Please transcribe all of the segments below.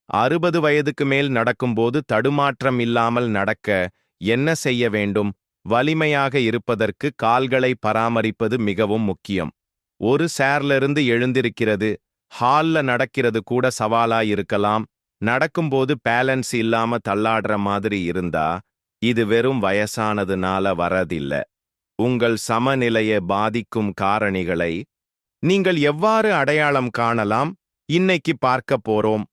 60 வயதுக்கு மேல் நடக்கும்போது தடுமாற்றம் இல்லாமல் நடக்க என்ன செய்ய வேண்டும்? வலிமையாக இருப்பதற்கு கால்களை பராமரிப்பது மிகவும் முக்கியம். ஒரு சேர்லிருந்து எழுந்திருக்கிறது, ஹால்ல நடக்கிறது கூட சவாலா இருக்கலாம். நடக்கும்போது பேலன்ஸ் இல்லாம தள்ளாடுற மாதிரி இருந்தா, இது வெறும் வயசானதுனால வரதில்ல. உங்கள் சமநிலையை பாதிக்கும் காரணிகளை நீங்கள் எவ்வாறு அடையாளம் காணலாம்? இன்னைக்கு பார்க்க போறோம்.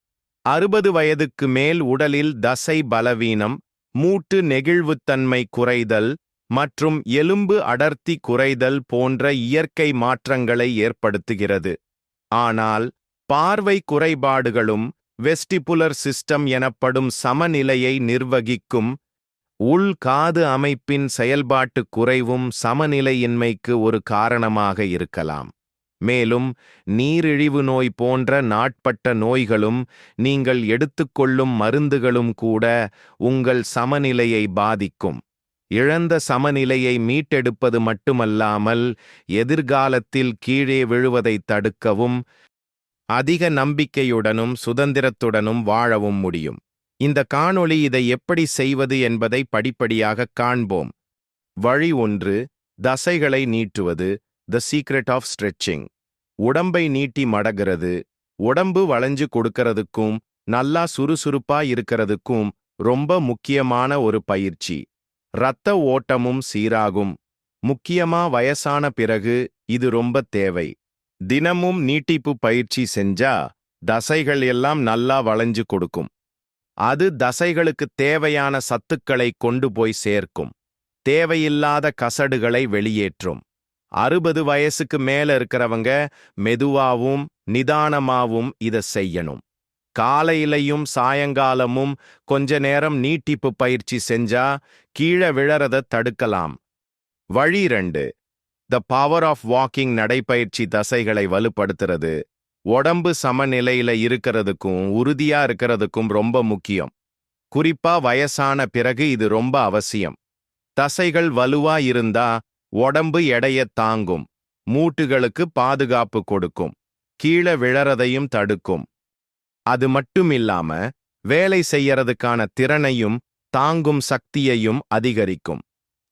60 வயதுக்கு மேல் உடலில் தசை பலவீனம், மூட்டு நெகிழ்வுத்தன்மை குறைதல் மற்றும் எலும்பு அடர்த்தி குறைதல் போன்ற இயற்கை மாற்றங்களை ஏற்படுத்துகிறது. ஆனால் பார்வை குறைபாடுகளும் வெஸ்டிபுலர் சிஸ்டம் எனப்படும் சமநிலையை நிர்வகிக்கும் உள் காது அமைப்பின் செயல்பாட்டு குறைவும் சமநிலையின்மைக்கு ஒரு காரணமாக இருக்கலாம். மேலும் நீரிழிவு நோய் போன்ற நாட்பட்ட நோய்களும் நீங்கள் எடுத்துக்கொள்ளும் மருந்துகளும் கூட உங்கள் சமநிலையை பாதிக்கும். இழந்த சமநிலையை மீட்டெடுப்பது மட்டுமல்லாமல் எதிர்காலத்தில் கீழே விழுவதை தடுக்கவும் அதிக நம்பிக்கையுடனும் சுதந்திரத்துடனும் வாழவும் முடியும். இந்த காணொளி இதை எப்படி செய்வது என்பதை படிப்படியாக காண்போம். வழி 1. தசைகளை நீட்டுவது. The secret of stretching. உடம்பை நீட்டி மடகிறது. உடம்பு வளைஞ்சு கொடுக்கறதுக்கும் நல்லா சுறுசுறுப்பா இருக்கிறதுக்கும் ரொம்ப முக்கியமான ஒரு பயிற்சி. இரத்த ஓட்டமும் சீராகும். முக்கியமா வயசான பிறகு இது ரொம்ப தேவை. தினமும் நீட்டிப்பு பயிற்சி செஞ்சா தசைகள் எல்லாம் நல்லா வளைஞ்சு கொடுக்கும். அது தசைகளுக்கு தேவையான சத்துக்களை கொண்டு போய் சேர்க்கும். தேவையில்லாத கசடுகளை வெளியேற்றும். 60 வயசுக்கு மேல இருக்கிறவங்க மெதுவாவும் நிதானமாவும் இதை செய்யணும். காலையிலையும் சாயங்காலமும் கொஞ்ச நேரம் நீட்டிப்பு பயிற்சி செஞ்சா கீழே விழறத தடுக்கலாம். வழி 2. The power of walking. நடைப்பயிற்சி தசைகளை வலுப்படுத்துறது. உடம்பு சமநிலையில இருக்கிறதுக்கும் உறுதியா இருக்கிறதுக்கும் ரொம்ப முக்கியம். குறிப்பா வயசான பிறகு இது ரொம்ப அவசியம். தசைகள் வலுவா இருந்தா உடம்பு எடையத் தாங்கும். மூட்டுகளுக்கு பாதுகாப்பு கொடுக்கும். கீழே விழறதையும் தடுக்கும். அது மட்டுமில்லாம வேலை செய்யறதுக்கான திறனையும் தாங்கும் சக்தியையும் அதிகரிக்கும்.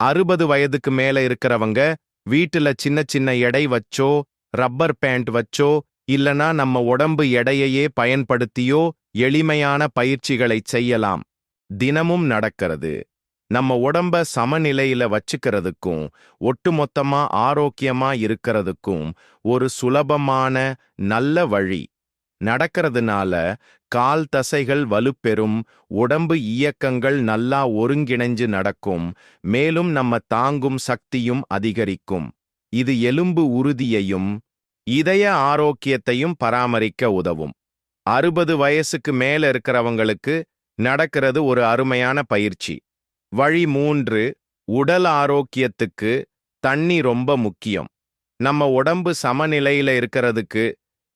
60 வயதுக்கு மேல இருக்கிறவங்க வீட்டுல சின்ன சின்ன எடை வச்சோ ரப்பர் பேண்ட் வச்சோ இல்லனா நம்ம உடம்பு எடையையே பயன்படுத்தியோ எளிமையான பயிற்சிகளைச் செய்யலாம். தினமும் நடக்கிறது நம்ம உடம்ப சமநிலையில வச்சுக்கிறதுக்கும் ஒட்டுமொத்தமா ஆரோக்கியமா இருக்கிறதுக்கும் ஒரு சுலபமான நல்ல வழி. நடக்கிறதுனால கால் தசைகள் வலுப்பெறும். உடம்பு இயக்கங்கள் நல்லா ஒருங்கிணைஞ்சு நடக்கும். மேலும் நம்ம தாங்கும் சக்தியும் அதிகரிக்கும். இது எலும்பு உறுதியையும் இதய ஆரோக்கியத்தையும் பராமரிக்க உதவும். 60 வயசுக்கு மேல இருக்கிறவங்களுக்கு நடக்கிறது ஒரு அருமையான பயிற்சி. வழி 3. உடல் ஆரோக்கியத்துக்கு தண்ணி ரொம்ப முக்கியம். நம்ம உடம்பு சமநிலையில இருக்கிறதுக்கு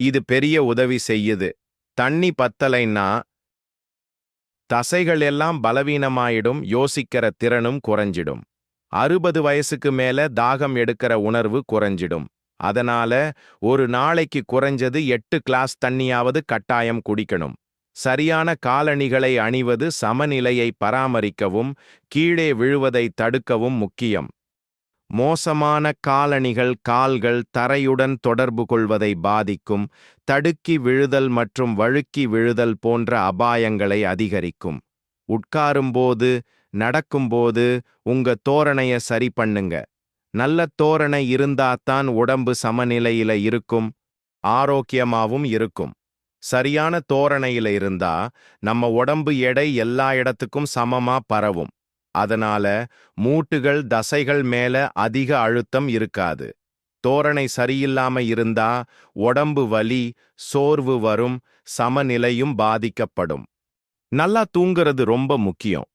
இது பெரிய உதவி செய்யுது. தண்ணி பத்தலைன்னா தசைகள் எல்லாம் பலவீனமாயிடும். யோசிக்கிற திறனும் குறைஞ்சிடும். 60 வயசுக்கு மேல தாகம் எடுக்கிற உணர்வு குறைஞ்சிடும். அதனால ஒரு நாளைக்கு குறைஞ்சது 8 கிளாஸ் தண்ணியாவது கட்டாயம் குடிக்கணும். சரியான காலணிகளை அணிவது சமநிலையை பராமரிக்கவும் கீழே விழுவதை தடுக்கவும் முக்கியம். மோசமான காலணிகள் கால்கள் தரையுடன் தொடர்பு கொள்வதை பாதிக்கும். தடுக்கி விழுதல் மற்றும் வழுக்கி விழுதல் போன்ற அபாயங்களை அதிகரிக்கும். உட்காரும்போது நடக்கும்போது உங்க தோரணைய சரி பண்ணுங்க. நல்ல தோரணை இருந்தாத்தான் உடம்பு சமநிலையில இருக்கும், ஆரோக்கியமாவும் இருக்கும். சரியான தோரணையில இருந்தா நம்ம உடம்பு எடை எல்லா இடத்துக்கும் சமமா பரவும். அதனால மூட்டுகள் தசைகள் மேல அதிக அழுத்தம் இருக்காது. தோரணை சரியில்லாம இருந்தா உடம்பு வலி சோர்வு வரும். சமநிலையும் பாதிக்கப்படும். நல்லா தூங்குறது ரொம்ப முக்கியம்.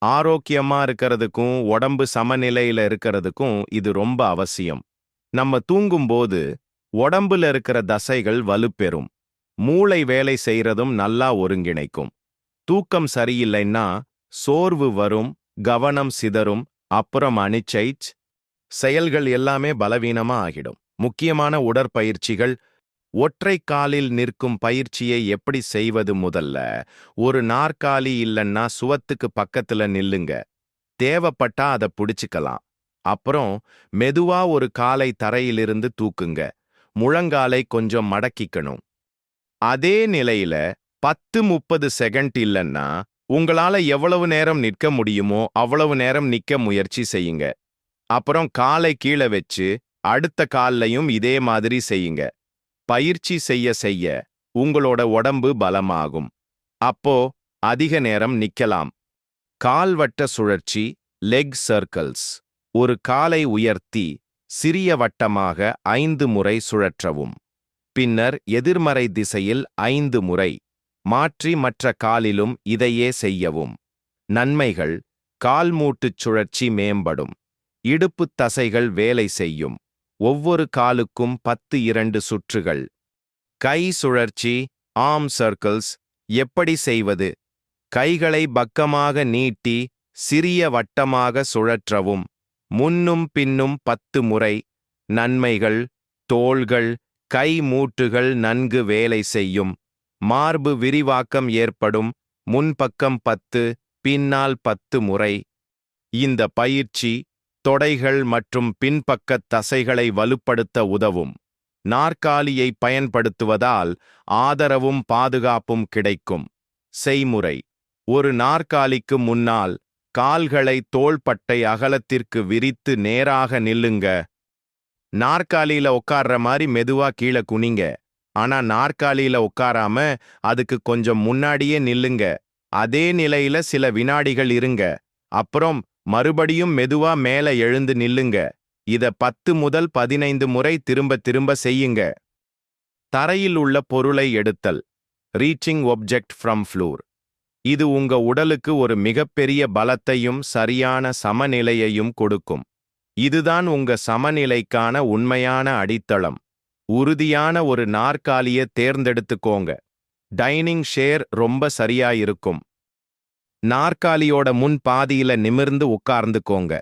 ஆரோக்கியமா இருக்கிறதுக்கும் உடம்பு சமநிலையில இருக்கிறதுக்கும் இது ரொம்ப அவசியம். நம்ம தூங்கும்போது உடம்புல இருக்கிற தசைகள் வலுப்பெறும். மூளை வேலை செய்யறதும் நல்லா ஒருங்கிணைக்கும். தூக்கம் சரியில்லைன்னா சோர்வு வரும், கவனம் சிதறும், அப்புறம் அனிச்சைச் செயல்கள் எல்லாமே பலவீனமா ஆகிடும். முக்கியமான உடற்பயிற்சிகள் ஒற்றை காலில் நிற்கும் பயிற்சியை எப்படி செய்வது? முதல்ல ஒரு நாற்காலி இல்லன்னா சுவத்துக்கு பக்கத்துல நில்லுங்க. தேவைப்பட்டா அதை புடிச்சுக்கலாம். அப்புறம் மெதுவா ஒரு காலை தரையிலிருந்து தூக்குங்க. முழங்காலை கொஞ்சம் மடக்கிக்கணும். அதே நிலையில 10-30 செகண்ட் இல்லன்னா உங்களால எவ்வளவு நேரம் நிற்க முடியுமோ அவ்வளவு நேரம் நிக்க முயற்சி செய்யுங்க. அப்புறம் காலை கீழே வச்சு அடுத்த கால்லையும் இதே மாதிரி செய்யுங்க. பயிற்சி செய்ய செய்ய உங்களோட உடம்பு பலமாகும். அப்போ அதிக நேரம் நிக்கலாம். கால்வட்ட சுழற்சி, லெக் சர்க்கிள்ஸ். ஒரு காலை உயர்த்தி சிறிய வட்டமாக 5 முறை சுழற்றவும். பின்னர் எதிர்மறை திசையில் 5 முறை மாற்றி மற்ற காலிலும் இதையே செய்யவும். நன்மைகள்: கால்மூட்டுச் சுழற்சி மேம்படும். இடுப்புத் தசைகள் வேலை செய்யும். ஒவ்வொரு காலுக்கும் 10 சுற்றுகள். கை சுழற்சி, ஆர்ம் சர்க்கிள்ஸ். எப்படி செய்வது? கைகளை பக்கமாக நீட்டி சிறிய வட்டமாக சுழற்றவும். முன்னும் பின்னும் 10 முறை. நன்மைகள்: தோள்கள், கை மூட்டுகள் நன்கு வேலை செய்யும். மார்பு விரிவாக்கம் ஏற்படும். முன்பக்கம் 10, பின்னால் 10 முறை. இந்த பயிற்சி தொடைகள் மற்றும் பின்பக்கத் தசைகளை வலுப்படுத்த உதவும். நாற்காலியை பயன்படுத்துவதால் ஆதரவும் பாதுகாப்பும் கிடைக்கும். செய்முறை: ஒரு நாற்காலிக்கு முன்னால் கால்களை தோள்பட்டை அகலத்திற்கு விரித்து நேராக நில்லுங்க. நாற்காலியில உட்கார்ற மாதிரி மெதுவா கீழே குனிங்க. ஆனா நாற்காலியில உட்காராம அதுக்கு கொஞ்சம் முன்னாடியே நில்லுங்க. அதே நிலையில சில வினாடிகள் இருங்க. அப்புறம் மறுபடியும் மெதுவா மேல எழுந்து நில்லுங்க. இத 10 முதல் 15 முறை திரும்ப திரும்ப செய்யுங்க. தரையில் உள்ள பொருளை எடுத்தல். Reaching object from floor. இது உங்க உடலுக்கு ஒரு மிகப்பெரிய பலத்தையும் சரியான சமநிலையையும் கொடுக்கும். இதுதான் உங்க சமநிலைக்கான உண்மையான அடித்தளம். உறுதியான ஒரு நாற்காலிய தேர்ந்தெடுத்துக்கோங்க. டைனிங் ஷேர் ரொம்ப சரியா இருக்கும். நாற்காலியோட முன் பாதியில நிமிர்ந்து உட்கார்ந்துக்கோங்க.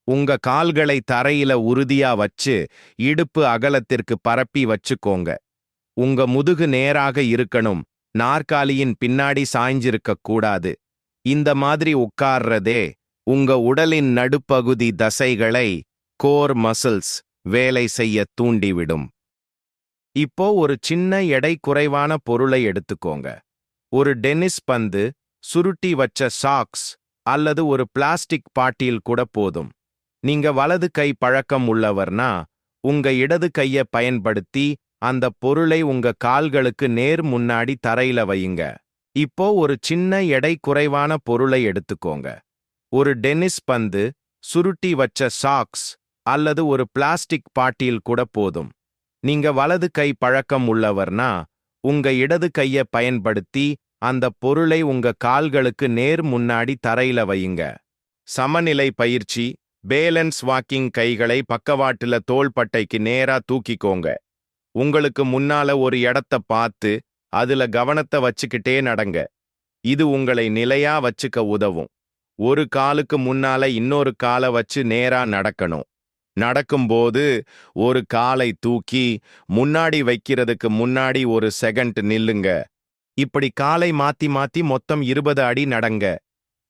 உங்க கால்களை தரையில உறுதியா வச்சு இடுப்பு அகலத்திற்கு பரப்பி வச்சுக்கோங்க. உங்க முதுகு நேராக இருக்கணும். நாற்காலியின் பின்னாடி சாய்ஞ்சிருக்க கூடாது. இந்த மாதிரி உட்கார்றதே உங்க உடலின் நடுப்பகுதி தசைகளை, கோர் மசில்ஸ், வேலை செய்ய தூண்டிவிடும். இப்போ ஒரு சின்ன எடை குறைவான பொருளை எடுத்துக்கோங்க. ஒரு டென்னிஸ் பந்து, சுருட்டி வச்ச சாக்ஸ் அல்லது ஒரு பிளாஸ்டிக் பாட்டில் கூட போதும். நீங்க வலது கை பழக்கம் உள்ளவர்னா உங்க இடது கைய பயன்படுத்தி அந்த பொருளை உங்க கால்களுக்கு நேர் முன்னாடி தரையில வையுங்க. இப்போ ஒரு சின்ன எடை குறைவான பொருளை எடுத்துக்கோங்க. ஒரு டென்னிஸ் பந்து, சுருட்டி வச்ச சாக்ஸ் அல்லது ஒரு பிளாஸ்டிக் பாட்டில் கூட போதும். நீங்க வலது கை பழக்கம் உள்ளவர்னா உங்க இடது கைய பயன்படுத்தி அந்த பொருளை உங்க கால்களுக்கு நேர் முன்னாடி தரையில வையுங்க. சமநிலை பயிற்சி, பேலன்ஸ் வாக்கிங். கைகளை பக்கவாட்டுல தோள்பட்டைக்கு நேரா தூக்கிக்கோங்க. உங்களுக்கு முன்னால ஒரு இடத்த பார்த்து அதுல கவனத்தை வச்சுக்கிட்டே நடங்க. இது உங்களை நிலையா வச்சுக்க உதவும். ஒரு காலுக்கு முன்னால இன்னொரு காலை வச்சு நேரா நடக்கணும். நடக்கும்போது ஒரு காலை தூக்கி முன்னாடி வைக்கிறதுக்கு முன்னாடி ஒரு செகண்ட் நில்லுங்க. இப்படி காலை மாத்தி மாத்தி மொத்தம் 20 அடி நடங்க.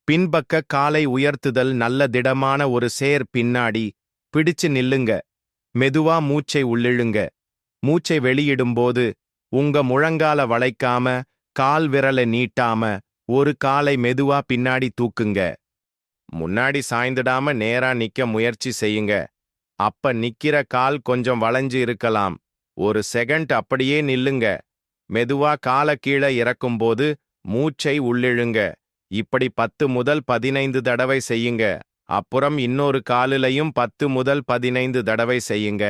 பின்பக்க காலை உயர்த்துதல். நல்ல திடமான ஒரு சேர் பின்னாடி பிடிச்சு நில்லுங்க. மெதுவா மூச்சை உள்ளிழுங்க. மூச்சை வெளியிடும்போது உங்க முழங்கால வளைக்காம, கால் விரலை நீட்டாம ஒரு காலை மெதுவா பின்னாடி தூக்குங்க. முன்னாடி சாய்ந்துடாம நேரா நிக்க முயற்சி செய்யுங்க. அப்ப நிக்கிற கால் கொஞ்சம் வளைஞ்சு இருக்கலாம். ஒரு செகண்ட் அப்படியே நில்லுங்க. மெதுவா காலை கீழே இறக்கும்போது மூச்சை உள்ளிழுங்க. இப்படி 10 முதல் 15 தடவை செய்யுங்க. அப்புறம் இன்னொரு காலிலையும் 10 முதல் 15 தடவை செய்யுங்க.